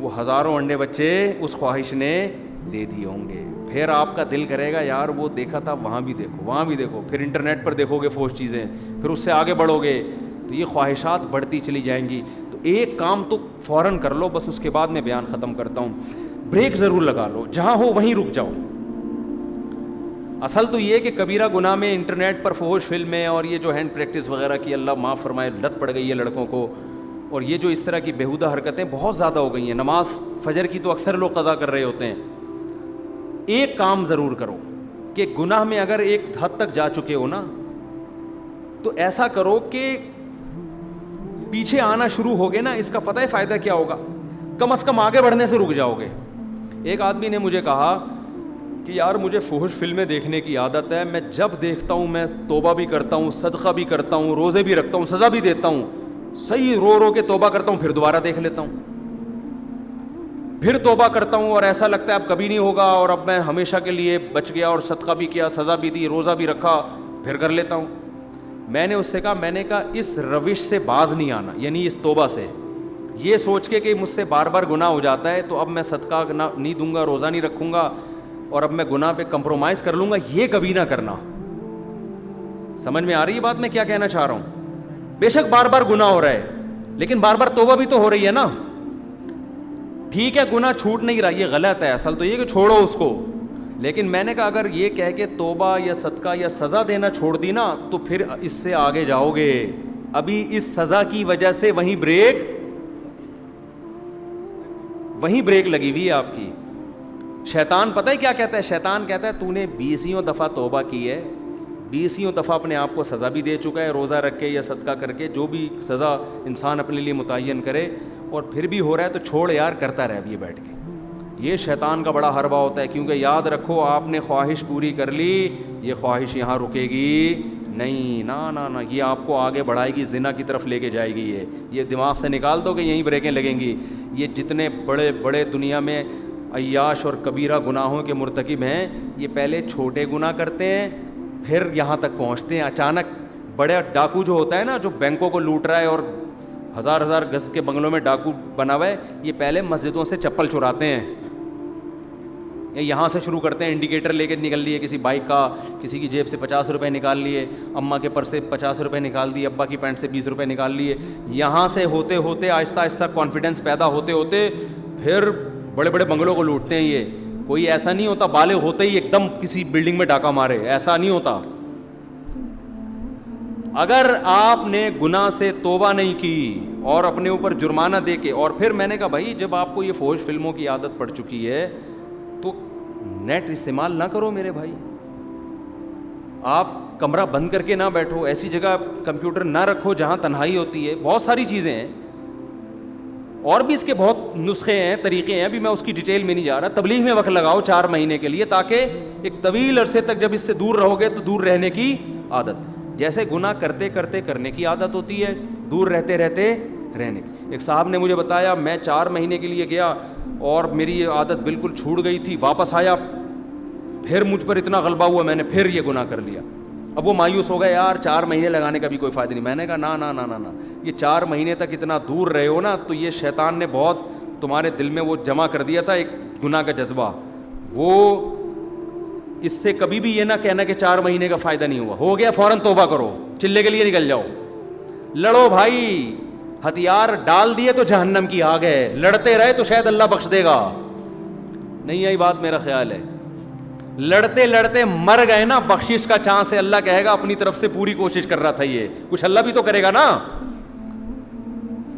وہ ہزاروں انڈے بچے اس خواہش نے دے دیے ہوں گے. پھر آپ کا دل کرے گا یار وہ دیکھا تھا وہاں بھی دیکھو, وہاں بھی دیکھو, پھر انٹرنیٹ پر دیکھو گے فوش چیزیں, پھر اس سے آگے بڑھو گے, تو یہ خواہشات بڑھتی چلی جائیں گی. تو ایک کام تو فوراً کر لو, بس اس کے بعد میں بیان ختم کرتا ہوں. بریک ضرور لگا لو, جہاں ہو وہیں رک جاؤ. اصل تو یہ کہ کبیرہ گناہ میں انٹرنیٹ پر فحش فلمیں اور یہ جو ہینڈ پریکٹس وغیرہ کی اللہ معاف فرمائے لت پڑ گئی ہے لڑکوں کو, اور یہ جو اس طرح کی بیہودہ حرکتیں بہت زیادہ ہو گئی ہیں. نماز فجر کی تو اکثر لوگ قضا کر رہے ہوتے ہیں. ایک کام ضرور کرو کہ گناہ میں اگر ایک حد تک جا چکے ہو نا, تو ایسا کرو کہ پیچھے آنا شروع ہو گے نا, اس کا پتہ ہے فائدہ کیا ہوگا, کم از کم آگے بڑھنے سے رک جاؤ گے. ایک آدمی نے مجھے کہا کہ یار مجھے فحش فلمیں دیکھنے کی عادت ہے, میں جب دیکھتا ہوں میں توبہ بھی کرتا ہوں, صدقہ بھی کرتا ہوں, روزے بھی رکھتا ہوں, سزا بھی دیتا ہوں, صحیح رو رو کے توبہ کرتا ہوں, پھر دوبارہ دیکھ لیتا ہوں, پھر توبہ کرتا ہوں, اور ایسا لگتا ہے اب کبھی نہیں ہوگا, اور اب میں ہمیشہ کے لیے بچ گیا, اور صدقہ بھی کیا, سزا بھی دی, روزہ بھی رکھا, پھر کر لیتا ہوں. میں نے اس سے کہا, میں نے کہا اس روش سے باز نہیں آنا, یعنی اس توبہ سے, یہ سوچ کے کہ مجھ سے بار بار گناہ ہو جاتا ہے تو اب میں صدقہ نہیں دوں گا, روزہ نہیں رکھوں گا, اور اب میں گناہ پہ کمپرومائز کر لوں گا, یہ کبھی نہ کرنا. سمجھ میں آ رہی ہے بات میں کیا کہنا چاہ رہا ہوں؟ بے شک بار بار گناہ ہو رہا ہے, لیکن بار بار توبہ بھی تو ہو رہی ہے نا. ٹھیک ہے گناہ چھوٹ نہیں رہا, یہ غلط ہے, اصل تو یہ کہ چھوڑو اس کو. لیکن میں نے کہا اگر یہ کہہ کے توبہ یا صدقہ یا سزا دینا چھوڑ دی نا, تو پھر اس سے آگے جاؤ گے. ابھی اس سزا کی وجہ سے وہیں بریک لگی ہوئی ہے آپ کی. شیطان پتہ ہے کیا کہتا ہے؟ شیطان کہتا ہے تو نے 20 دفعہ توبہ کی ہے, 20 دفعہ اپنے آپ کو سزا بھی دے چکا ہے, روزہ رکھ کے یا صدقہ کر کے, جو بھی سزا انسان اپنے لیے متعین کرے, اور پھر بھی ہو رہا ہے تو چھوڑ یار, کرتا رہ یہ بیٹھ کے. یہ شیطان کا بڑا حربہ ہوتا ہے, کیونکہ یاد رکھو آپ نے خواہش پوری کر لی, یہ خواہش یہاں رکے گی نہیں, نا, یہ آپ کو آگے بڑھائے گی, زنا کی طرف لے کے جائے گی. یہ دماغ سے نکال دو کہ یہیں بریکیں لگیں گی. یہ جتنے بڑے بڑے دنیا میں عیاش اور کبیرہ گناہوں کے مرتکب ہیں, یہ پہلے چھوٹے گناہ کرتے ہیں, پھر یہاں تک پہنچتے ہیں. اچانک بڑے ڈاکو جو ہوتا ہے نا, جو بینکوں کو لوٹ رہا ہے اور ہزار گز کے بنگلوں میں ڈاکو بنا ہوا ہے, یہ پہلے مسجدوں سے چپل چراتے ہیں. یہاں سے شروع کرتے ہیں, انڈیکیٹر لے کے نکل لیے کسی بائک کا, کسی کی جیب سے 50 روپے نکال لیے, اماں کے پرس سے 50 روپے نکال دیے, ابا کی پینٹ سے 20 روپے نکال لیے. یہاں سے ہوتے ہوتے آہستہ آہستہ کانفیڈنس پیدا ہوتے ہوتے پھر بڑے بڑے بنگلوں کو لوٹتے ہیں. یہ کوئی ایسا نہیں ہوتا بالغ ہوتے ہی ایک دم کسی بلڈنگ میں ڈاکہ مارے, ایسا نہیں ہوتا. اگر آپ نے گناہ سے توبہ نہیں کی اور اپنے اوپر جرمانہ دے کے, اور پھر میں نے کہا بھائی جب آپ کو یہ فحش فلموں کی عادت پڑ چکی ہے تو نیٹ استعمال نہ کرو میرے بھائی. آپ کمرہ بند کر کے نہ بیٹھو, ایسی جگہ کمپیوٹر نہ رکھو جہاں تنہائی ہوتی ہے. بہت ساری چیزیں ہیں, اور بھی اس کے بہت نسخے ہیں, طریقے ہیں, ابھی میں اس کی ڈیٹیل میں نہیں جا رہا. تبلیغ میں وقت لگاؤ 4 مہینے کے لیے, تاکہ ایک طویل عرصے تک جب اس سے دور رہو گے تو دور رہنے کی عادت, جیسے گناہ کرتے کرتے کرنے کی عادت ہوتی ہے, دور رہتے رہتے رہنے کی. ایک صاحب نے مجھے بتایا, میں 4 مہینے کے لیے گیا اور میری یہ عادت بالکل چھوٹ گئی تھی, واپس آیا, پھر مجھ پر اتنا غلبہ ہوا, میں نے پھر یہ گناہ کر لیا. اب وہ مایوس ہو گیا, یار 4 مہینے لگانے کا بھی کوئی فائدہ نہیں. میں نے کہا نا, یہ 4 مہینے تک اتنا دور رہے ہو نا, تو یہ شیطان نے بہت تمہارے دل میں وہ جمع کر دیا تھا ایک گناہ کا جذبہ. وہ اس سے کبھی بھی یہ نہ کہنا کہ 4 مہینے کا فائدہ نہیں ہوا, ہو گیا فوراً توبہ کرو, چلے کے لیے نکل جاؤ, لڑو بھائی. ہتھیار ڈال دیے تو جہنم کی آگ ہے, لڑتے رہے تو شاید اللہ بخش دے گا. نہیں آئی بات, میرا خیال ہے لڑتے لڑتے مر گئے نا, بخشش کا چانس ہے, اللہ کہے گا اپنی طرف سے پوری کوشش کر رہا تھا, یہ کچھ اللہ بھی تو کرے گا نا.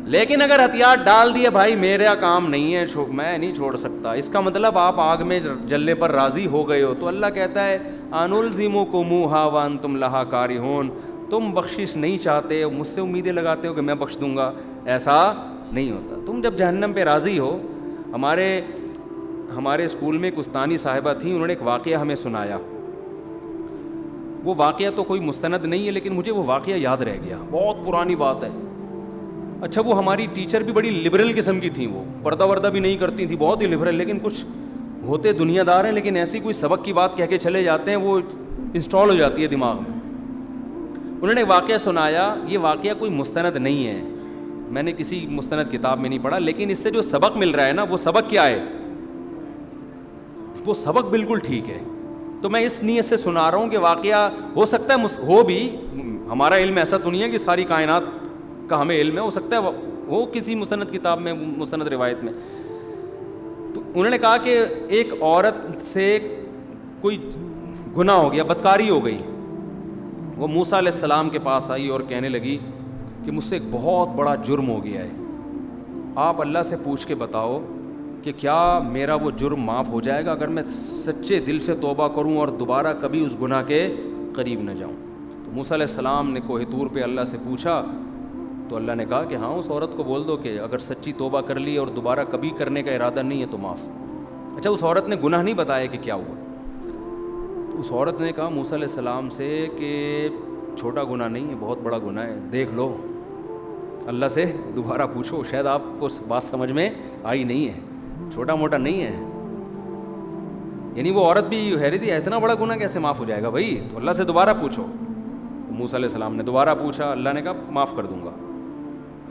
لیکن اگر ہتھیار ڈال دیے بھائی میرا کام نہیں ہے, میں نہیں چھوڑ سکتا, اس کا مطلب آپ آگ میں جلنے پر راضی ہو گئے ہو, تو اللہ کہتا ہے انلزمکموہا وانتم لہا کارہون, تم بخشش نہیں چاہتے, مجھ سے امیدیں لگاتے ہو کہ میں بخش دوں گا, ایسا نہیں ہوتا. تم جب جہنم پہ راضی ہو. ہمارے اسکول میں ایک استانی صاحبہ تھیں, انہوں نے ایک واقعہ ہمیں سنایا. وہ واقعہ تو کوئی مستند نہیں ہے, لیکن مجھے وہ واقعہ یاد رہ گیا, بہت پرانی بات ہے. اچھا, وہ ہماری ٹیچر بھی بڑی لبرل قسم کی تھیں, وہ پردہ وردہ بھی نہیں کرتی تھیں, بہت ہی لبرل, لیکن کچھ ہوتے دنیا دار ہیں, لیکن ایسی کوئی سبق کی بات کہہ کے چلے جاتے ہیں, وہ انسٹال ہو جاتی ہے دماغ میں. انہوں نے واقعہ سنایا, یہ واقعہ کوئی مستند نہیں ہے, میں نے کسی مستند کتاب میں نہیں پڑھا, لیکن اس سے جو سبق مل رہا ہے نا, وہ سبق کیا ہے؟ وہ سبق بالکل ٹھیک ہے. تو میں اس نیت سے سنا رہا ہوں کہ واقعہ ہو سکتا ہے ہو بھی, ہمارا علم ایسا تو نہیں ہے کہ ساری کائنات کا ہمیں علم ہے, ہو سکتا ہے وہ کسی مستند کتاب میں, مستند روایت میں. تو انہوں نے کہا کہ ایک عورت سے کوئی گناہ ہو گیا, بدکاری ہو گئی. وہ موسیٰ علیہ السلام کے پاس آئی اور کہنے لگی کہ مجھ سے ایک بہت بڑا جرم ہو گیا ہے, آپ اللہ سے پوچھ کے بتاؤ کہ کیا میرا وہ جرم معاف ہو جائے گا اگر میں سچے دل سے توبہ کروں اور دوبارہ کبھی اس گناہ کے قریب نہ جاؤں. تو موسیٰ علیہ السلام نے کوہ طور پہ اللہ سے پوچھا, تو اللہ نے کہا کہ ہاں اس عورت کو بول دو کہ اگر سچی توبہ کر لی اور دوبارہ کبھی کرنے کا ارادہ نہیں ہے تو معاف. اچھا, اس عورت نے گناہ نہیں بتایا کہ کیا ہوا. تو اس عورت نے کہا موسیٰ علیہ السلام سے کہ چھوٹا گناہ نہیں ہے, بہت بڑا گناہ ہے, دیکھ لو, اللہ سے دوبارہ پوچھو, شاید آپ کو بات سمجھ میں آئی نہیں ہے, چھوٹا موٹا نہیں ہے. یعنی وہ عورت بھی حیرت تھی, اتنا بڑا گناہ کیسے معاف ہو جائے گا بھائی, تو اللہ سے دوبارہ پوچھو. تو موسیٰ علیہ السلام نے دوبارہ پوچھا, اللہ نے کہا معاف کر دوں گا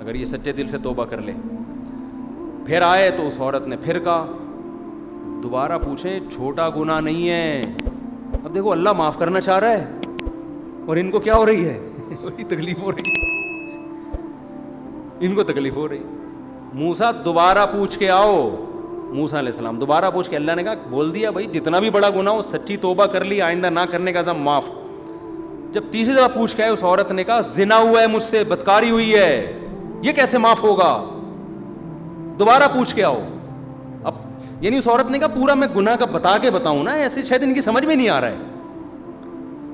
اگر یہ سچے دل سے توبہ کر لے. پھر آئے تو اس عورت نے پھر کہا, دوبارہ پوچھیں, چھوٹا گناہ نہیں ہے. اب دیکھو اللہ معاف کرنا چاہ رہا ہے اور ان کو کیا ہو رہی ہے, وہی تکلیف ہو رہی ہے, ان کو تکلیف ہو رہی. موسیٰ دوبارہ پوچھ کے آؤ. موسیٰ علیہ السلام دوبارہ پوچھ کے, اللہ نے کہا بول دیا بھائی جتنا بھی بڑا گناہ ہو سچی توبہ کر لی, آئندہ نہ کرنے کا عزم معاف. جب تیسری دفعہ پوچھ کے آئے اس عورت نے کہا زنا ہوا ہے مجھ سے, بدکاری ہوئی ہے, یہ کیسے معاف ہوگا, دوبارہ پوچھ کے آؤ. اب یعنی اس عورت نے کہا پورا میں گناہ کا بتا کے بتاؤں نا, ایسے شاید ان کی سمجھ میں نہیں آ رہا ہے.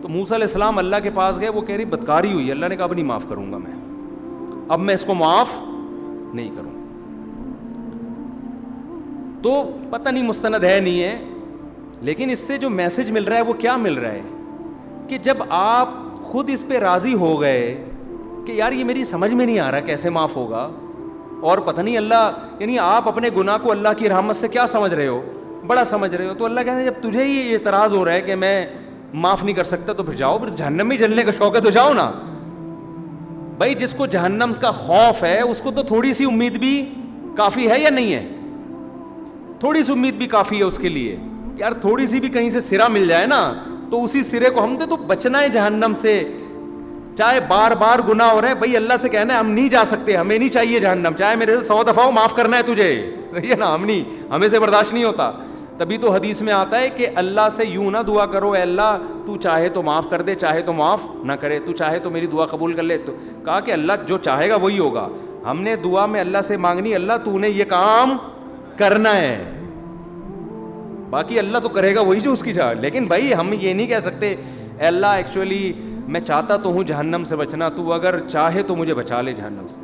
تو موسیٰ علیہ السلام اللہ کے پاس گئے, وہ کہہ رہی بدکاری ہوئی ہے. اللہ نے کہا اب نہیں معاف کروں گا میں, اب میں اس کو معاف نہیں کروں. تو پتہ نہیں مستند ہے نہیں ہے, لیکن اس سے جو میسج مل رہا ہے وہ کیا مل رہا ہے کہ جب آپ خود اس پہ راضی ہو گئے کہ یار یہ میری سمجھ میں نہیں آ رہا کیسے معاف ہوگا, اور پتہ نہیں اللہ, یعنی آپ اپنے گناہ کو اللہ کی رحمت سے کیا سمجھ رہے ہو, بڑا سمجھ رہے ہو. تو اللہ کہتے ہیں جب تجھے ہی اعتراض ہو رہا ہے کہ میں معاف نہیں کر سکتا تو پھر جاؤ, پھر جہنم میں جلنے کا شوق ہے تو جاؤ نا بھائی. جس کو جہنم کا خوف ہے اس کو تو تھوڑی سی امید بھی کافی ہے یا نہیں ہے, تھوڑی سی امید بھی کافی ہے اس کے لیے. یار تھوڑی سی بھی کہیں سے سرا مل جائے نا تو اسی سرے کو ہم تو بچنا ہے جہنم سے, چاہے بار بار گناہ ہو رہے ہیں بھائی, اللہ سے کہنا ہے ہم نہیں جا سکتے, ہمیں نہیں چاہیے جہنم, چاہے میرے سے 100 دفعہ ہو معاف کرنا ہے تجھے, صحیح ہے نا, ہم نہیں, ہمیں سے برداشت نہیں ہوتا. تبھی تو حدیث میں آتا ہے کہ اللہ سے یوں نہ دعا کرو اے اللہ تو چاہے تو معاف کر دے, چاہے تو معاف نہ کرے, تو چاہے تو میری دعا قبول کر لے. تو کہا کہ اللہ جو چاہے گا وہی ہوگا. ہم نے دعا میں اللہ سے مانگنی, اللہ تو نے یہ کام کرنا ہے, باقی اللہ تو کرے گا وہی جو اس کی چاہ. لیکن بھائی ہم یہ نہیں کہہ سکتے اے اللہ ایکچولی میں چاہتا تو ہوں جہنم سے بچنا, تو اگر چاہے تو مجھے بچا لے جہنم سے.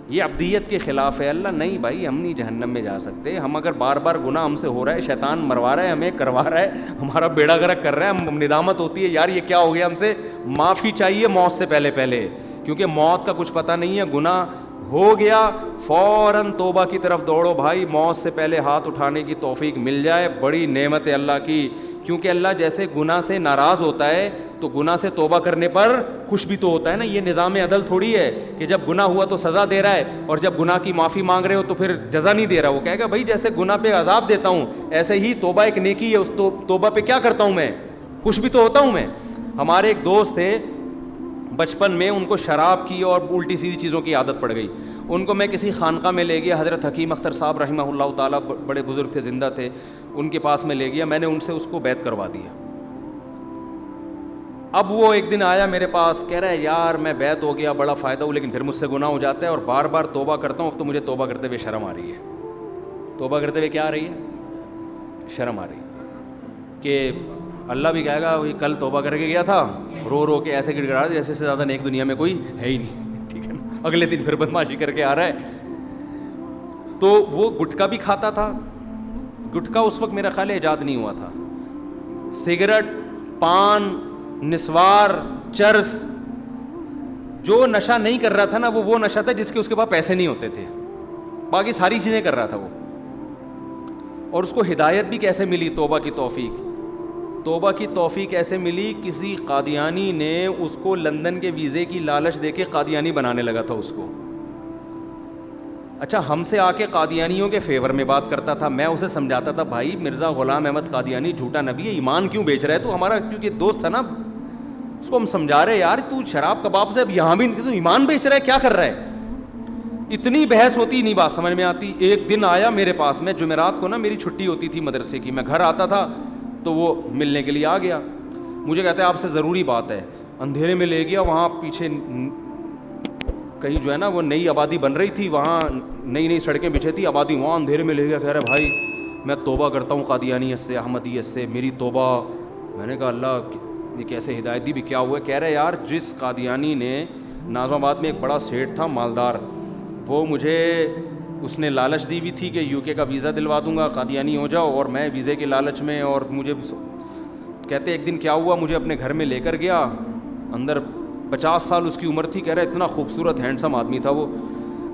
یہ عبدیت کے خلاف ہے. اللہ نہیں بھائی, ہم نہیں جہنم میں جا سکتے. ہم اگر بار بار گناہ ہم سے ہو رہا ہے, شیطان مروا رہا ہے, ہمیں کروا رہا ہے, ہمارا بیڑا غرق کر رہا ہے, ہم ندامت ہوتی ہے یار یہ کیا ہو گیا ہم سے, معافی چاہیے موت سے پہلے پہلے, کیونکہ موت کا کچھ پتہ نہیں ہے. گناہ ہو گیا فوراً توبہ کی طرف دوڑو بھائی, موت سے پہلے ہاتھ اٹھانے کی توفیق مل جائے, بڑی نعمت ہے اللہ کی. کیونکہ اللہ جیسے گناہ سے ناراض ہوتا ہے تو گناہ سے توبہ کرنے پر خوش بھی تو ہوتا ہے نا. یہ نظام عدل تھوڑی ہے کہ جب گناہ ہوا تو سزا دے رہا ہے اور جب گناہ کی معافی مانگ رہے ہو تو پھر جزا نہیں دے رہا. وہ کہے گا بھائی جیسے گناہ پہ عذاب دیتا ہوں ایسے ہی توبہ ایک نیکی ہے, اس توبہ پہ کیا کرتا ہوں میں, خوش بھی تو ہوتا ہوں میں. ہمارے ایک دوست تھے بچپن میں, ان کو شراب کی اور الٹی سیدھی چیزوں کی عادت پڑ گئی. ان کو میں کسی خانقاہ میں لے گیا, حضرت حکیم اختر صاحب رحمہ اللہ تعالیٰ بڑے بزرگ تھے, زندہ تھے, ان کے پاس میں لے گیا. میں نے ان سے اس کو بیعت کروا دیا. اب وہ ایک دن آیا میرے پاس, کہہ رہا ہے یار میں بیعت ہو گیا, بڑا فائدہ ہو, لیکن پھر مجھ سے گناہ ہو جاتا ہے اور بار بار توبہ کرتا ہوں, اب تو مجھے توبہ کرتے ہوئے شرم آ رہی ہے. توبہ کرتے ہوئے کیا آ رہی ہے, شرم آ رہی ہے کہ اللہ بھی کہے گا وہی کل توبہ کر کے گیا تھا, رو رو کے ایسے گڑ گڑا جیسے سے زیادہ نیک دنیا میں کوئی ہے ہی نہیں, ٹھیک ہے نا. اگلے دن پھر بدماشی کر کے آ رہا ہے. تو وہ گٹکا بھی کھاتا تھا. گٹکا اس وقت میرا خیال ہے ایجاد نہیں ہوا تھا. سگریٹ, پان, نسوار, چرس, جو نشہ نہیں کر رہا تھا نا وہ نشہ تھا جس کے اس کے پاس پیسے نہیں ہوتے تھے, باقی ساری چیزیں کر رہا تھا وہ. اور اس کو ہدایت بھی کیسے ملی, توبہ کی توفیق. توبہ کی توفیق ایسے ملی, کسی قادیانی نے اس کو لندن کے ویزے کی لالچ دے کے قادیانی بنانے لگا تھا اس کو. اچھا ہم سے آ کے قادیانیوں کے فیور میں بات کرتا تھا. میں اسے سمجھاتا تھا بھائی مرزا غلام احمد قادیانی جھوٹا نبی ہے, ایمان کیوں بیچ رہا ہے تو ہمارا, کیونکہ دوست تھا نا, اس کو ہم سمجھا رہے یار تو شراب کباب سے اب یہاں بھی تو ایمان بیچ رہا ہے, کیا کر رہا ہے. اتنی بحث ہوتی, نہیں بات سمجھ میں آتی. ایک دن آیا میرے پاس, میں جمعرات کو نا میری چھٹی ہوتی تھی مدرسے کی, میں گھر آتا تھا تو وہ ملنے کے لیے آ گیا. مجھے کہتا ہے آپ سے ضروری بات ہے. اندھیرے میں لے گیا, وہاں پیچھے کہیں جو ہے نا وہ نئی آبادی بن رہی تھی, وہاں نئی نئی سڑکیں بچھی تھی, آبادی وہاں اندھیرے میں لے گیا. کہہ رہا بھائی میں توبہ کرتا ہوں قادیانیت سے, احمدیت سے, میری توبہ. میں نے کہا اللہ یہ کیسے ہدایت دی بھی, کیا ہوا ہے. کہہ رہے یار جس قادیانی نے, ناظم آباد میں ایک بڑا سیٹ تھا مالدار, وہ مجھے اس نے لالچ دی ہوئی تھی کہ یو کے کا ویزا دلوا دوں گا, قادیانی ہو جاؤ, اور میں ویزے کے لالچ میں, اور مجھے کہتے ایک دن کیا ہوا, مجھے اپنے گھر میں لے کر گیا. اندر 50 سال اس کی عمر تھی. کہہ رہا اتنا خوبصورت ہینڈسم آدمی تھا وہ,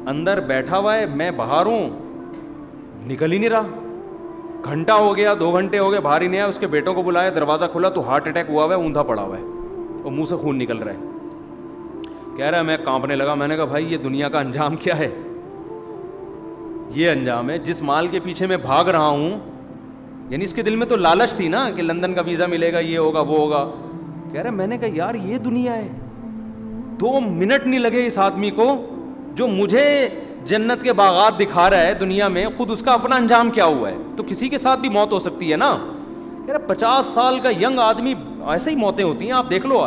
اندر بیٹھا ہوا ہے, میں باہر ہوں, نکل ہی نہیں رہا. گھنٹہ ہو گیا, 2 گھنٹے ہو گئے, باہر ہی نہیں آیا. اس کے بیٹوں کو بلایا, دروازہ کھلا تو ہارٹ اٹیک ہوا ہوا ہے, اوندھا پڑا ہوا ہے اور منہ سے خون نکل رہا ہے. کہہ رہا ہے میں کانپنے لگا. میں نے کہا بھائی یہ دنیا کا انجام کیا ہے, یہ انجام ہے جس مال کے پیچھے میں بھاگ رہا ہوں. یعنی اس کے دل میں تو لالچ تھی نا کہ لندن کا ویزا ملے گا, یہ ہوگا وہ ہوگا. کہہ رہا میں نے کہا یار یہ دنیا ہے. 2 منٹ نہیں لگے اس آدمی کو, جو مجھے جنت کے باغات دکھا رہا ہے دنیا میں, خود اس کا اپنا انجام کیا ہوا ہے. تو کسی کے ساتھ بھی موت ہو سکتی ہے نا. کہہ رہا 50 سال کا ینگ آدمی, ایسے ہی موتیں ہوتی ہیں, آپ دیکھ لو,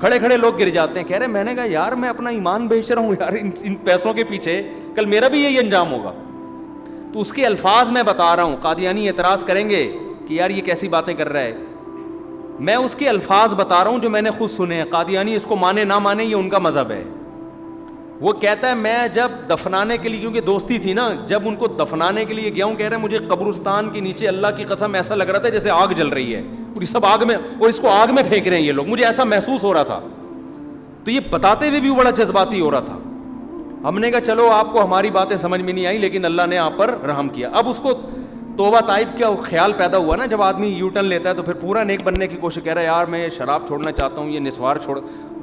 کھڑے کھڑے لوگ گر جاتے ہیں. کہہ رہے میں نے کہا یار میں اپنا ایمان بیچ رہا ہوں یار ان پیسوں کے پیچھے, کل میرا بھی یہی انجام ہوگا. تو اس کے الفاظ میں بتا رہا ہوں. قادیانی اعتراض کریں گے کہ یار یہ کیسی باتیں کر رہا ہے, میں اس کے الفاظ بتا رہا ہوں جو میں نے خود سنے ہیں. قادیانی اس کو مانے نہ مانے یہ ان کا مذہب ہے. وہ کہتا ہے میں جب دفنانے کے لیے, کیونکہ دوستی تھی نا, جب ان کو دفنانے کے لیے گیا ہوں, کہہ رہے مجھے قبرستان کے نیچے اللہ کی قسم ایسا لگ رہا تھا جیسے آگ جل رہی ہے پوری, سب آگ میں, اور اس کو آگ میں پھینک رہے ہیں یہ لوگ, مجھے ایسا محسوس ہو رہا تھا. تو یہ بتاتے ہوئے بھی بڑا جذباتی ہو رہا تھا. ہم نے کہا چلو آپ کو ہماری باتیں سمجھ میں نہیں آئی, لیکن اللہ نے آپ پر رحم کیا. اب اس کو توبہ طائب کا خیال پیدا ہوا نا, جب آدمی یو ٹرن لیتا ہے تو پھر پورا نیک بننے کی کوشش. کہہ رہا ہے یار میں شراب چھوڑنا چاہتا ہوں, یہ نسوار چھوڑ,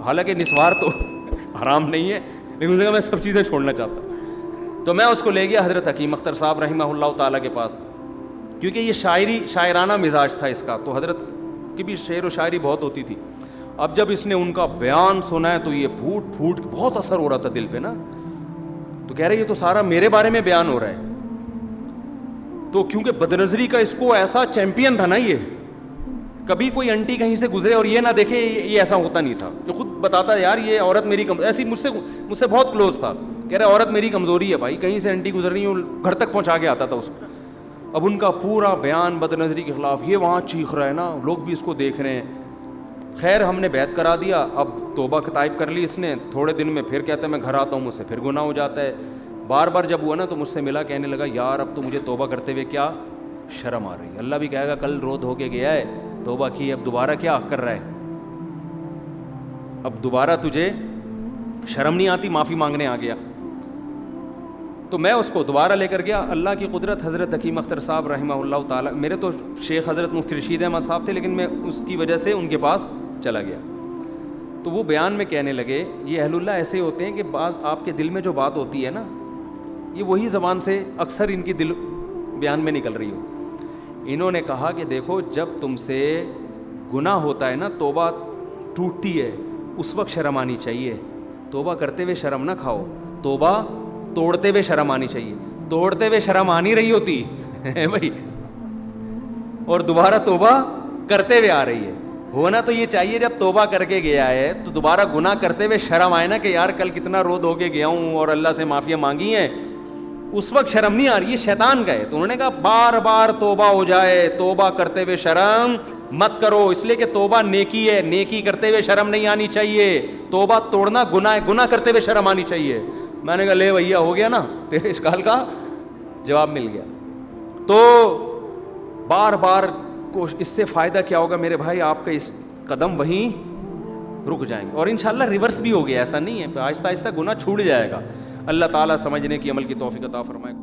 حالانکہ نسوار تو حرام نہیں ہے, لیکن اس نے کہا میں سب چیزیں چھوڑنا چاہتا ہوں. تو میں اس کو لے گیا حضرت حکیم اختر صاحب رحمہ اللہ تعالیٰ کے پاس, کیونکہ یہ شاعرانہ مزاج تھا اس کا, تو حضرت کی بھی شعر و شاعری بہت ہوتی تھی. اب جب اس نے ان کا بیان سنا ہے تو یہ پھوٹ پھوٹ بہت اثر ہو رہا تھا دل پہ نا. تو کہہ رہے یہ تو سارا میرے بارے میں بیان ہو رہا ہے. تو کیونکہ بدنظری کا اس کو ایسا چیمپئن تھا نا, یہ کبھی کوئی انٹی کہیں سے گزرے اور یہ نہ دیکھے, یہ ایسا ہوتا نہیں تھا. کہ خود بتاتا ہے یار یہ عورت میری ایسی مجھ سے بہت کلوز تھا. کہہ رہا عورت میری کمزوری ہے بھائی, کہیں سے انٹی گزر رہی ہوں گھر تک پہنچا کے آتا تھا اس کو. اب ان کا پورا بیان بدنظری کے خلاف, یہ وہاں چیخ رہا ہے نا, لوگ بھی اس کو دیکھ رہے ہیں. خیر ہم نے بیعت کرا دیا. اب توبہ طائب کر لی اس نے. تھوڑے دن میں پھر کہتا ہے میں گھر آتا ہوں, مجھ سے پھر گناہ ہو جاتا ہے. بار بار جب ہوا نا تو مجھ سے ملا, کہنے لگا یار اب تو مجھے توبہ کرتے ہوئے کیا شرم آ رہی ہے. اللہ بھی کہے گا کل رو دھو کے گیا ہے, توبہ کی, اب دوبارہ کیا کر رہا ہے, اب دوبارہ تجھے شرم نہیں آتی, معافی مانگنے آ گیا. تو میں اس کو دوبارہ لے کر گیا. اللہ کی قدرت, حضرت حکیم اختر صاحب رحمہ اللہ تعالیٰ, میرے تو شیخ حضرت مفتی رشید احمد صاحب تھے, لیکن میں اس کی وجہ سے ان کے پاس چلا گیا. تو وہ بیان میں کہنے لگے یہ اہل اللہ ایسے ہوتے ہیں کہ بعض آپ کے دل میں جو بات ہوتی ہے نا, یہ وہی زبان سے اکثر ان کی دل بیان میں نکل رہی ہو. انہوں نے کہا کہ دیکھو جب تم سے گناہ ہوتا ہے نا, توبہ ٹوٹتی ہے, اس وقت شرم آنی چاہیے. توبہ کرتے ہوئے شرم نہ کھاؤ, توبہ توڑتے ہوئے شرم آنی چاہیے. توڑتے ہوئے شرم آ نہیں رہی ہوتی بھائی, اور دوبارہ توبہ کرتے ہوئے آ رہی ہے. ہونا تو یہ چاہیے جب توبہ کر کے گیا ہے تو دوبارہ گناہ کرتے ہوئے شرم آئے نا کہ یار کل کتنا رو دھو کے گیا ہوں اور اللہ سے معافیاں مانگی ہیں, اس وقت شرم نہیں آ رہی. یہ شیطان کا ہے. تو انہوں نے کہا بار بار توبہ ہو جائے, توبہ کرتے ہوئے شرم مت کرو, اس لیے کہ توبہ نیکی ہے, نیکی کرتے ہوئے شرم نہیں آنی چاہیے. توبہ توڑنا گناہ ہے, گناہ کرتے ہوئے شرم آنی چاہیے. میں نے کہا لے بھیا ہو گیا نا, تیرے اشکال کا جواب مل گیا. تو بار بار اس سے فائدہ کیا ہوگا میرے بھائی, آپ کا اس قدم وہیں رک جائیں گے, اور انشاءاللہ ریورس بھی ہو گیا, ایسا نہیں ہے, آہستہ آہستہ گناہ چھوٹ جائے گا. اللہ تعالیٰ سمجھنے کی عمل کی توفیق عطا فرمائے.